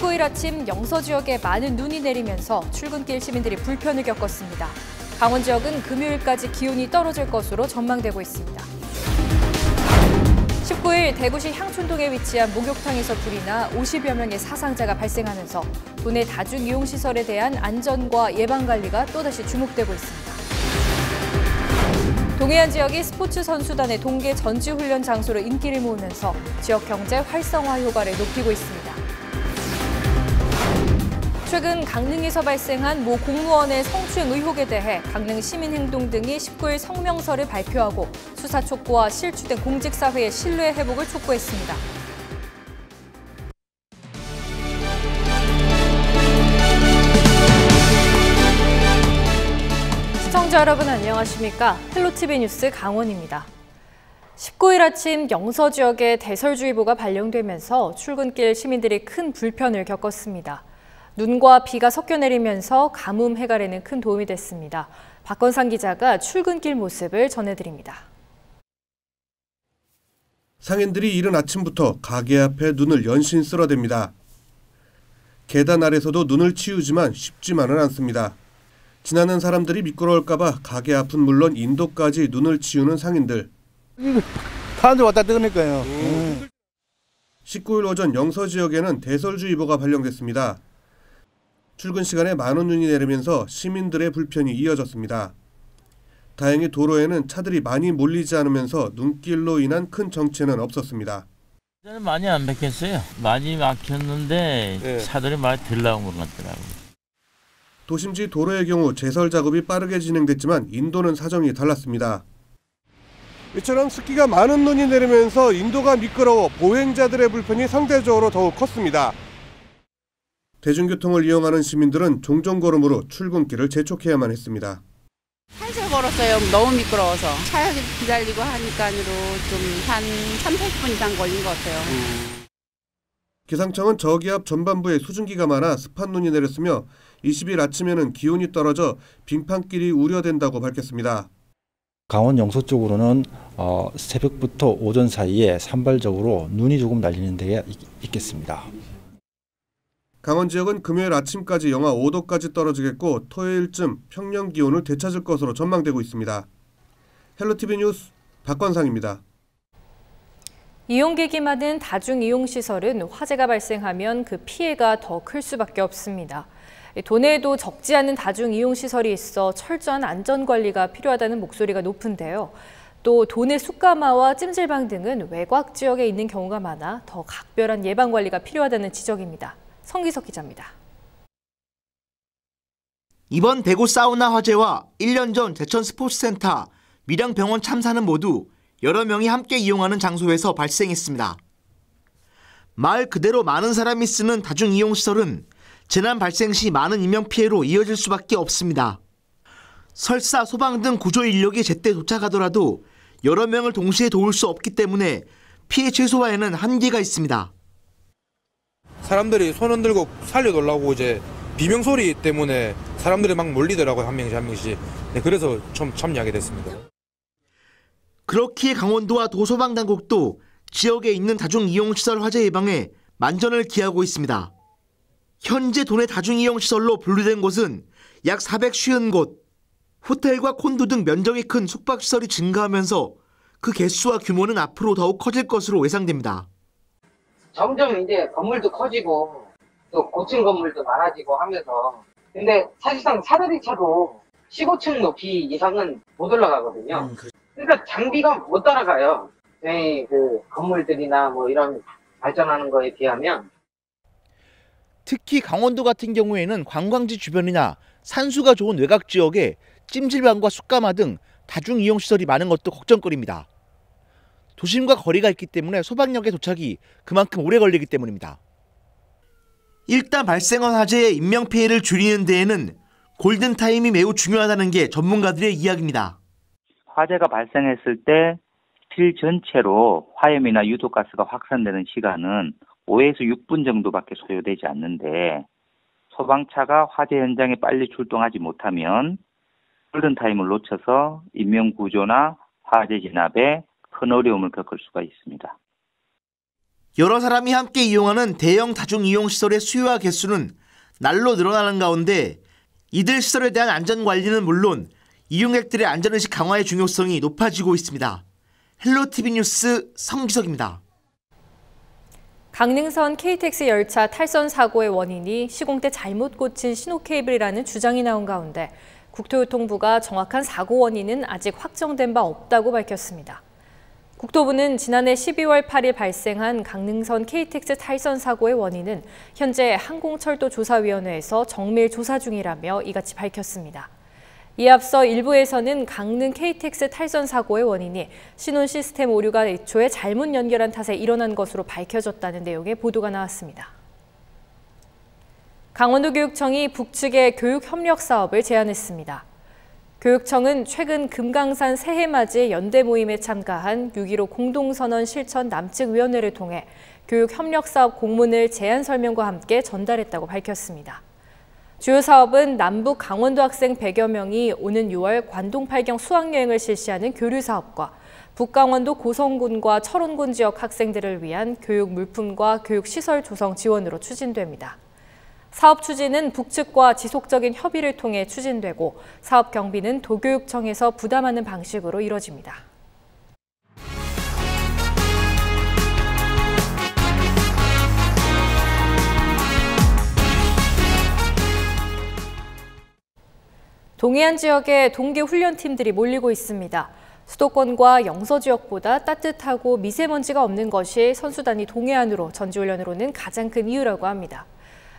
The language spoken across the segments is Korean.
19일 아침 영서 지역에 많은 눈이 내리면서 출근길 시민들이 불편을 겪었습니다. 강원 지역은 금요일까지 기온이 떨어질 것으로 전망되고 있습니다. 19일 대구시 향촌동에 위치한 목욕탕에서 불이 나 50여 명의 사상자가 발생하면서 도내 다중이용시설에 대한 안전과 예방관리가 또다시 주목되고 있습니다. 동해안 지역이 스포츠 선수단의 동계 전지훈련 장소로 인기를 모으면서 지역 경제 활성화 효과를 높이고 있습니다. 최근 강릉에서 발생한 모 공무원의 성추행 의혹에 대해 강릉 시민행동 등이 19일 성명서를 발표하고 수사 촉구와 실추된 공직사회의 신뢰 회복을 촉구했습니다. 시청자 여러분 안녕하십니까? 헬로티비 뉴스 강원입니다. 19일 아침 영서 지역에 대설주의보가 발령되면서 출근길 시민들이 큰 불편을 겪었습니다. 눈과 비가 섞여 내리면서 가뭄 해결에는 큰 도움이 됐습니다. 박건상 기자가 출근길 모습을 전해드립니다. 상인들이 이른 아침부터 가게 앞에 눈을 연신 쓸어댑니다. 계단 아래서도 눈을 치우지만 쉽지만은 않습니다. 지나는 사람들이 미끄러울까 봐 가게 앞은 물론 인도까지 눈을 치우는 상인들. 사람들 왔다 뜨니까요. 19일 오전 영서 지역에는 대설주의보가 발령됐습니다. 출근 시간에 많은 눈이 내리면서 시민들의 불편이 이어졌습니다. 다행히 도로에는 차들이 많이 몰리지 않으면서 눈길로 인한 큰 정체는 없었습니다. 저는 많이 안 막혔어요. 많이 막혔는데 네. 차들이 많이 덜 나온 것 같더라고요. 도심지 도로의 경우 제설 작업이 빠르게 진행됐지만 인도는 사정이 달랐습니다. 이처럼 습기가 많은 눈이 내리면서 인도가 미끄러워 보행자들의 불편이 상대적으로 더욱 컸습니다. 대중교통을 이용하는 시민들은 종종 걸음으로 출근길을 재촉해야만 했습니다. 살살 걸었어요. 너무 미끄러워서. 차 기다리고 하니까로 좀 한 30분 이상 걸린 것 같아요. 기상청은 저기압 전반부에 수증기가 많아 습한 눈이 내렸으며 20일 아침에는 기온이 떨어져 빙판길이 우려된다고 밝혔습니다. 강원 영서 쪽으로는 새벽부터 오전 사이에 산발적으로 눈이 조금 날리는 데가 있겠습니다. 강원 지역은 금요일 아침까지 영하 5도까지 떨어지겠고 토요일쯤 평년 기온을 되찾을 것으로 전망되고 있습니다. 헬로티비 뉴스 박건상입니다. 이용객이 많은 다중이용시설은 화재가 발생하면 그 피해가 더 클 수밖에 없습니다. 도내에도 적지 않은 다중이용시설이 있어 철저한 안전관리가 필요하다는 목소리가 높은데요. 또 도내 숯가마와 찜질방 등은 외곽 지역에 있는 경우가 많아 더 각별한 예방관리가 필요하다는 지적입니다. 성기석 기자입니다. 이번 대구 사우나 화재와 1년 전 제천 스포츠센터, 밀양병원 참사는 모두 여러 명이 함께 이용하는 장소에서 발생했습니다. 말 그대로 많은 사람이 쓰는 다중이용시설은 재난 발생 시 많은 인명피해로 이어질 수밖에 없습니다. 설사, 소방 등 구조 인력이 제때 도착하더라도 여러 명을 동시에 도울 수 없기 때문에 피해 최소화에는 한계가 있습니다. 사람들이 손 흔들고 살려달라고 이제 비명소리 때문에 사람들이 막 몰리더라고요. 한 명씩 한 명씩. 네, 그래서 좀 참여하게 됐습니다. 그렇기에 강원도와 도소방당국도 지역에 있는 다중이용시설 화재 예방에 만전을 기하고 있습니다. 현재 도내 다중이용시설로 분류된 곳은 약 450곳, 호텔과 콘도 등 면적이 큰 숙박시설이 증가하면서 그 개수와 규모는 앞으로 더욱 커질 것으로 예상됩니다. 점점 이제 건물도 커지고 또 고층 건물도 많아지고 하면서 근데 사실상 사다리 차도 15층 높이 이상은 못 올라가거든요. 그러니까 장비가 못 따라가요. 그 건물들이나 뭐 이런 발전하는 거에 비하면. 특히 강원도 같은 경우에는 관광지 주변이나 산수가 좋은 외곽 지역에 찜질방과 숯가마 등 다중이용시설이 많은 것도 걱정거리입니다. 도심과 거리가 있기 때문에 소방력의 도착이 그만큼 오래 걸리기 때문입니다. 일단 발생한 화재의 인명피해를 줄이는 데에는 골든타임이 매우 중요하다는 게 전문가들의 이야기입니다. 화재가 발생했을 때 실 전체로 화염이나 유독가스가 확산되는 시간은 5에서 6분 정도밖에 소요되지 않는데 소방차가 화재 현장에 빨리 출동하지 못하면 골든타임을 놓쳐서 인명구조나 화재 진압에 큰 어려움을 겪을 수가 있습니다. 여러 사람이 함께 이용하는 대형 다중이용시설의 수요와 개수는 날로 늘어나는 가운데 이들 시설에 대한 안전관리는 물론 이용객들의 안전의식 강화의 중요성이 높아지고 있습니다. 헬로티비 뉴스 성기석입니다. 강릉선 KTX 열차 탈선 사고의 원인이 시공때 잘못 꽂힌 신호케이블이라는 주장이 나온 가운데 국토교통부가 정확한 사고 원인은 아직 확정된 바 없다고 밝혔습니다. 국토부는 지난해 12월 8일 발생한 강릉선 KTX 탈선 사고의 원인은 현재 항공철도조사위원회에서 정밀 조사 중이라며 이같이 밝혔습니다. 이에 앞서 일부에서는 강릉 KTX 탈선 사고의 원인이 신혼 시스템 오류가 애초에 잘못 연결한 탓에 일어난 것으로 밝혀졌다는 내용의 보도가 나왔습니다. 강원도교육청이 북측의 교육협력 사업을 제안했습니다. 교육청은 최근 금강산 새해맞이 연대 모임에 참가한 6.15 공동선언 실천 남측위원회를 통해 교육협력사업 공문을 제안 설명과 함께 전달했다고 밝혔습니다. 주요 사업은 남북 강원도 학생 100여 명이 오는 6월 관동팔경 수학여행을 실시하는 교류사업과 북강원도 고성군과 철원군 지역 학생들을 위한 교육 물품과 교육시설 조성 지원으로 추진됩니다. 사업 추진은 북측과 지속적인 협의를 통해 추진되고 사업 경비는 도교육청에서 부담하는 방식으로 이뤄집니다. 동해안 지역에 동계 훈련팀들이 몰리고 있습니다. 수도권과 영서 지역보다 따뜻하고 미세먼지가 없는 것이 선수단이 동해안으로 전지훈련을 오는 가장 큰 이유라고 합니다.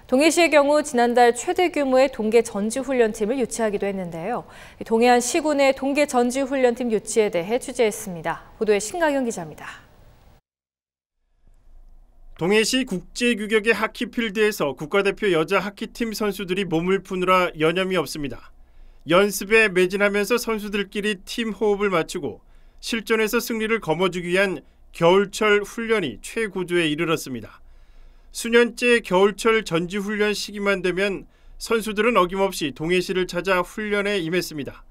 동해시의 경우 지난달 최대 규모의 동계 전지훈련팀을 유치하기도 했는데요. 동해안 시군의 동계 전지훈련팀 유치에 대해 취재했습니다. 보도에 신강현 기자입니다. 동해시 국제규격의 하키필드에서 국가대표 여자 하키팀 선수들이 몸을 푸느라 여념이 없습니다. 연습에 매진하면서 선수들끼리 팀 호흡을 맞추고 실전에서 승리를 거머쥐기 위한 겨울철 훈련이 최고조에 이르렀습니다. 수년째 겨울철 전지훈련 시기만 되면 선수들은 어김없이 동해시를 찾아 훈련에 임했습니다.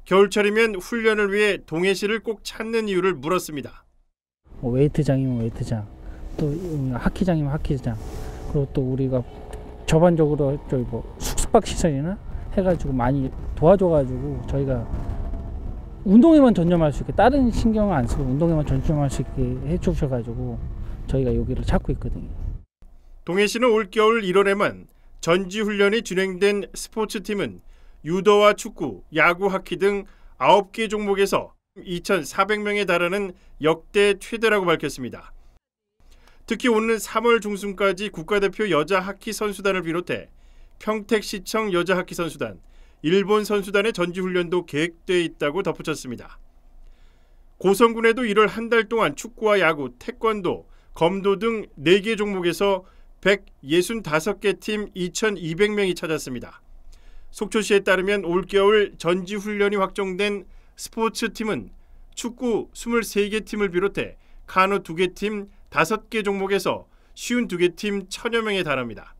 겨울철이면 훈련을 위해 동해시를 꼭 찾는 이유를 물었습니다. 웨이트장이면 웨이트장, 또 하키장이면 하키장, 그리고 또 우리가 전반적으로 숙박 시설이나 해가지고 많이 도와줘가지고 저희가 운동에만 전념할 수 있게, 다른 신경을 안 쓰고 운동에만 전념할 수 있게 해주셔가지고 저희가 여기를 찾고 있거든요. 동해시는 올겨울 1월에만 전지훈련이 진행된 스포츠팀은 유도와 축구, 야구, 하키 등 9개 종목에서 2,400명에 달하는 역대 최대라고 밝혔습니다. 특히 오는 3월 중순까지 국가대표 여자 하키 선수단을 비롯해 평택시청 여자 하키 선수단, 일본 선수단의 전지훈련도 계획돼 있다고 덧붙였습니다. 고성군에도 1월 한 달 동안 축구와 야구, 태권도, 검도 등 4개 종목에서 165개 팀 2,200명이 찾았습니다. 속초시에 따르면 올겨울 전지훈련이 확정된 스포츠팀은 축구 23개 팀을 비롯해 카누 2개 팀 5개 종목에서 52개 팀 1,000여 명에 달합니다.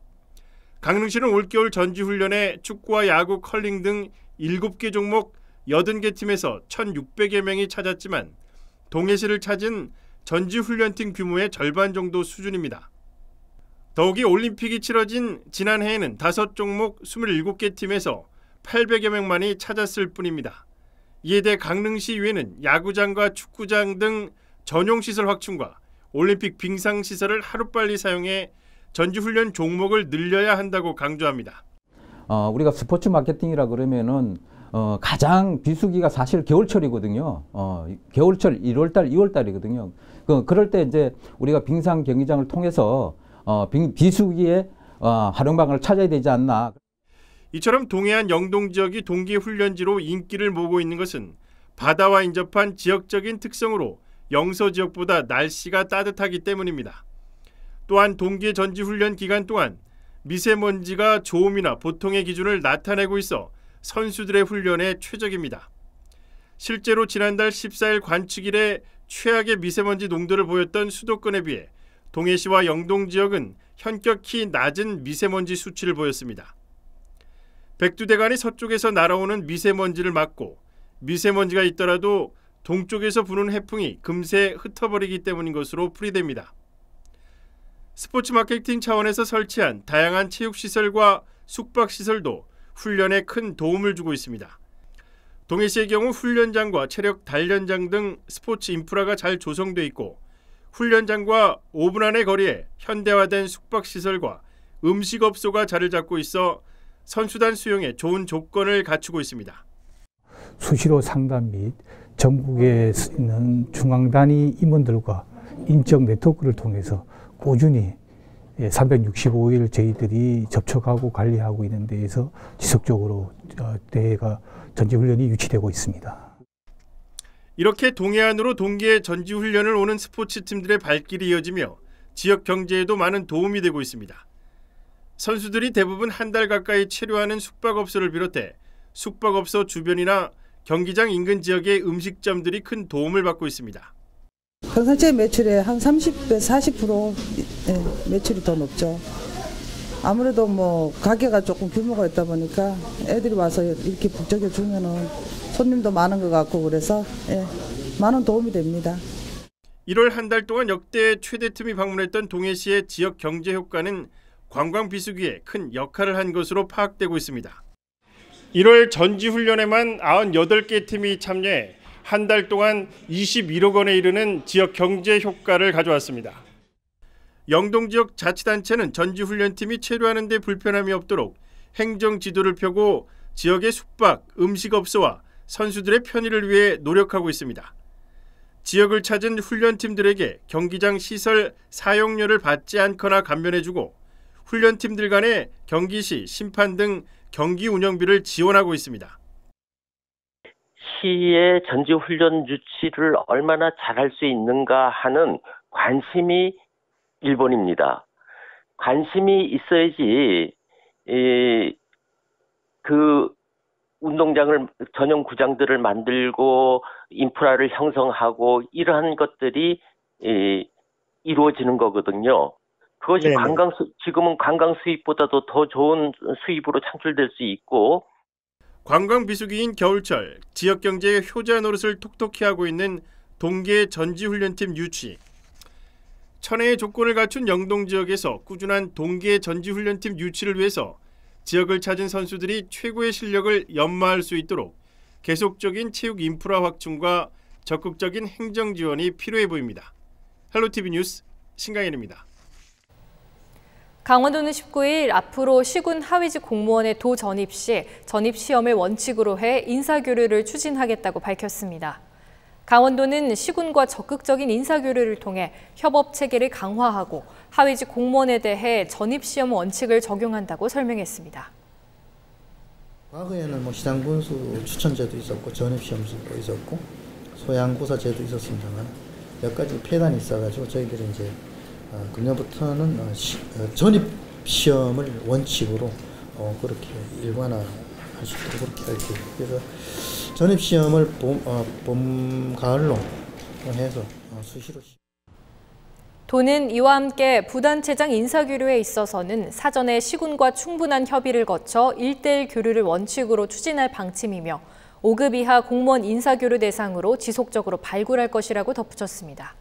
강릉시는 올겨울 전지훈련에 축구와 야구, 컬링 등 7개 종목 80개 팀에서 1,600여 명이 찾았지만 동해시를 찾은 전지훈련팀 규모의 절반 정도 수준입니다. 더욱이 올림픽이 치러진 지난해에는 5종목 27개 팀에서 800여 명만이 찾았을 뿐입니다. 이에 대해 강릉시의회는 야구장과 축구장 등 전용시설 확충과 올림픽 빙상시설을 하루빨리 사용해 전지훈련 종목을 늘려야 한다고 강조합니다. 우리가 스포츠 마케팅이라 그러면은 가장 비수기가 사실 겨울철이거든요. 겨울철 1월달, 2월달이거든요. 그럴 때 이제 우리가 빙상 경기장을 통해서 비수기에 활용방을 찾아야 되지 않나. 이처럼 동해안 영동 지역이 동계 훈련지로 인기를 모으고 있는 것은 바다와 인접한 지역적인 특성으로 영서 지역보다 날씨가 따뜻하기 때문입니다. 또한 동계 전지훈련 기간 동안 미세먼지가 좋음이나 보통의 기준을 나타내고 있어 선수들의 훈련에 최적입니다. 실제로 지난달 14일 관측일에 최악의 미세먼지 농도를 보였던 수도권에 비해 동해시와 영동 지역은 현격히 낮은 미세먼지 수치를 보였습니다. 백두대간이 서쪽에서 날아오는 미세먼지를 막고 미세먼지가 있더라도 동쪽에서 부는 해풍이 금세 흩어버리기 때문인 것으로 풀이됩니다. 스포츠 마케팅 차원에서 설치한 다양한 체육시설과 숙박시설도 훈련에 큰 도움을 주고 있습니다. 동해시의 경우 훈련장과 체력 단련장 등 스포츠 인프라가 잘 조성돼 있고 훈련장과 5분 안의 거리에 현대화된 숙박시설과 음식업소가 자리를 잡고 있어 선수단 수용에 좋은 조건을 갖추고 있습니다. 수시로 상담 및 전국에 있는 중앙단위 임원들과 인적 네트워크를 통해서 꾸준히 365일 저희들이 접촉하고 관리하고 있는 데에서 지속적으로 대회가 전지훈련이 유치되고 있습니다. 이렇게 동해안으로 동계 전지훈련을 오는 스포츠팀들의 발길이 이어지며 지역 경제에도 많은 도움이 되고 있습니다. 선수들이 대부분 한 달 가까이 체류하는 숙박업소를 비롯해 숙박업소 주변이나 경기장 인근 지역의 음식점들이 큰 도움을 받고 있습니다. 평상시의 매출의 한 30에서 40% 매출이 더 높죠. 아무래도 뭐 가게가 조금 규모가 있다 보니까 애들이 와서 이렇게 북적여 주면은 손님도 많은 것 같고 그래서 많은 도움이 됩니다. 1월 한 달 동안 역대 최대 틈이 방문했던 동해시의 지역 경제 효과는 관광 비수기에 큰 역할을 한 것으로 파악되고 있습니다. 1월 전지훈련에만 98개 팀이 참여해 한 달 동안 21억 원에 이르는 지역 경제 효과를 가져왔습니다. 영동 지역 자치단체는 전지훈련팀이 체류하는 데 불편함이 없도록 행정 지도를 펴고 지역의 숙박, 음식업소와 선수들의 편의를 위해 노력하고 있습니다. 지역을 찾은 훈련팀들에게 경기장 시설 사용료를 받지 않거나 감면해주고 훈련팀들 간의 경기 시 심판 등 경기 운영비를 지원하고 있습니다. 시의 전지훈련 유치를 얼마나 잘할 수 있는가 하는 관심이 1번입니다. 관심이 있어야지 그 운동장을 전용 구장들을 만들고 인프라를 형성하고 이러한 것들이 이루어지는 거거든요. 그것이 지금은 관광 수입보다도 더 좋은 수입으로 창출될 수 있고 관광 비수기인 겨울철 지역 경제의 효자 노릇을 톡톡히 하고 있는 동계 전지훈련팀 유치. 천혜의 조건을 갖춘 영동 지역에서 꾸준한 동계 전지훈련팀 유치를 위해서 지역을 찾은 선수들이 최고의 실력을 연마할 수 있도록 계속적인 체육 인프라 확충과 적극적인 행정 지원이 필요해 보입니다. 헬로티비 뉴스 신강현입니다. 강원도는 19일 앞으로 시군 하위직 공무원의 도전입 시 전입시험을 원칙으로 해 인사교류를 추진하겠다고 밝혔습니다. 강원도는 시군과 적극적인 인사교류를 통해 협업체계를 강화하고 하위직 공무원에 대해 전입시험 원칙을 적용한다고 설명했습니다. 과거에는 시장군수 추천제도 있었고 전입시험도 있었고 소양고사제도 있었습니다만 몇 가지 폐단이 있어가지고 저희들이 이제 금년부터는 전입시험을 원칙으로 그렇게 일관화할 수 있도록 그렇게 할게요. 그래서 전입시험을 봄, 가을로 해서 수시로. 도는 이와 함께 부단체장 인사교류에 있어서는 사전에 시군과 충분한 협의를 거쳐 1:1 교류를 원칙으로 추진할 방침이며 5급 이하 공무원 인사교류 대상으로 지속적으로 발굴할 것이라고 덧붙였습니다.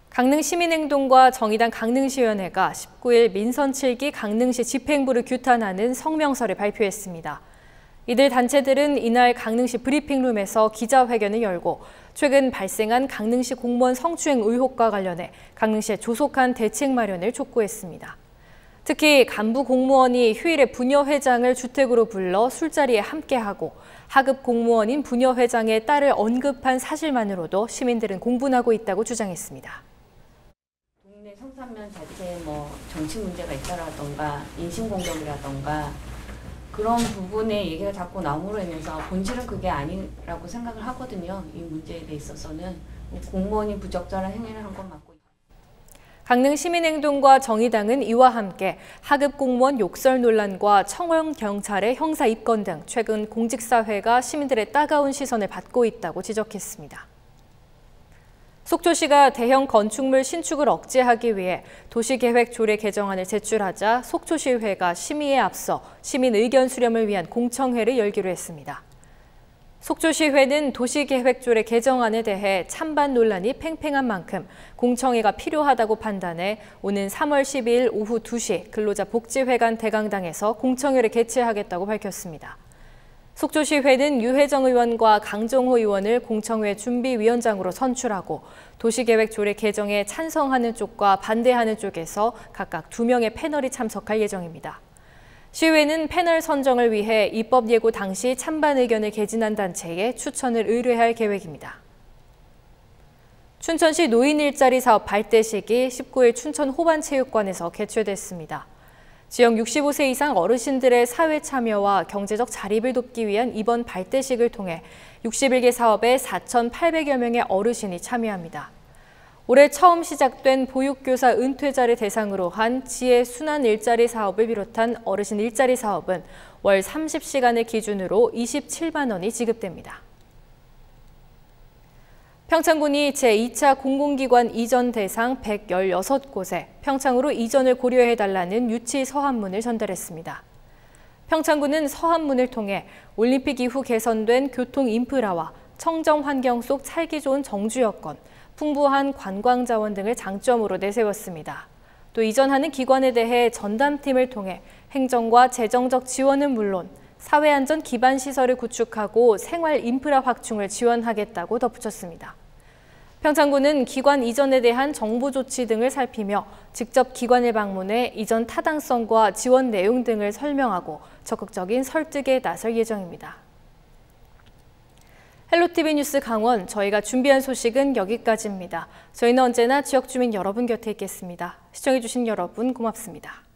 강릉시민행동과 정의당 강릉시의원회가 19일 민선 7기 강릉시 집행부를 규탄하는 성명서를 발표했습니다. 이들 단체들은 이날 강릉시 브리핑룸에서 기자회견을 열고 최근 발생한 강릉시 공무원 성추행 의혹과 관련해 강릉시에 조속한 대책 마련을 촉구했습니다. 특히 간부 공무원이 휴일에 부녀회장을 주택으로 불러 술자리에 함께하고 하급 공무원인 부녀회장의 딸을 언급한 사실만으로도 시민들은 공분하고 있다고 주장했습니다. 성산면 자체에 정치 문제가 있다라던가 인신공격이라던가 그런 부분에 얘기가 자꾸 나옴으로 인해서 본질은 그게 아니라고 생각을 하거든요. 이 문제에 대해 있어서는 공무원이 부적절한 행위를 한 건 맞고. 강릉시민행동과 정의당은 이와 함께 하급 공무원 욕설 논란과 청원경찰의 형사 입건 등 최근 공직사회가 시민들의 따가운 시선을 받고 있다고 지적했습니다. 속초시가 대형 건축물 신축을 억제하기 위해 도시계획 조례 개정안을 제출하자 속초시의회가 심의에 앞서 시민 의견 수렴을 위한 공청회를 열기로 했습니다. 속초시의회는 도시계획 조례 개정안에 대해 찬반 논란이 팽팽한 만큼 공청회가 필요하다고 판단해 오는 3월 12일 오후 2시 근로자복지회관 대강당에서 공청회를 개최하겠다고 밝혔습니다. 속초시의회는 유혜정 의원과 강정호 의원을 공청회 준비위원장으로 선출하고 도시계획 조례 개정에 찬성하는 쪽과 반대하는 쪽에서 각각 2명의 패널이 참석할 예정입니다. 시의회는 패널 선정을 위해 입법 예고 당시 찬반 의견을 개진한 단체에 추천을 의뢰할 계획입니다. 춘천시 노인 일자리 사업 발대식이 19일 춘천 호반체육관에서 개최됐습니다. 지역 65세 이상 어르신들의 사회 참여와 경제적 자립을 돕기 위한 이번 발대식을 통해 61개 사업에 4,800여 명의 어르신이 참여합니다. 올해 처음 시작된 보육교사 은퇴자를 대상으로 한 지혜 순환 일자리 사업을 비롯한 어르신 일자리 사업은 월 30시간을 기준으로 27만 원이 지급됩니다. 평창군이 제2차 공공기관 이전 대상 116곳에 평창으로 이전을 고려해달라는 유치 서한문을 전달했습니다. 평창군은 서한문을 통해 올림픽 이후 개선된 교통 인프라와 청정 환경 속 살기 좋은 정주 여건, 풍부한 관광 자원 등을 장점으로 내세웠습니다. 또 이전하는 기관에 대해 전담팀을 통해 행정과 재정적 지원은 물론 사회안전 기반 시설을 구축하고 생활 인프라 확충을 지원하겠다고 덧붙였습니다. 평창군은 기관 이전에 대한 정보 조치 등을 살피며 직접 기관을 방문해 이전 타당성과 지원 내용 등을 설명하고 적극적인 설득에 나설 예정입니다. 헬로티비 뉴스 강원, 저희가 준비한 소식은 여기까지입니다. 저희는 언제나 지역 주민 여러분 곁에 있겠습니다. 시청해주신 여러분 고맙습니다.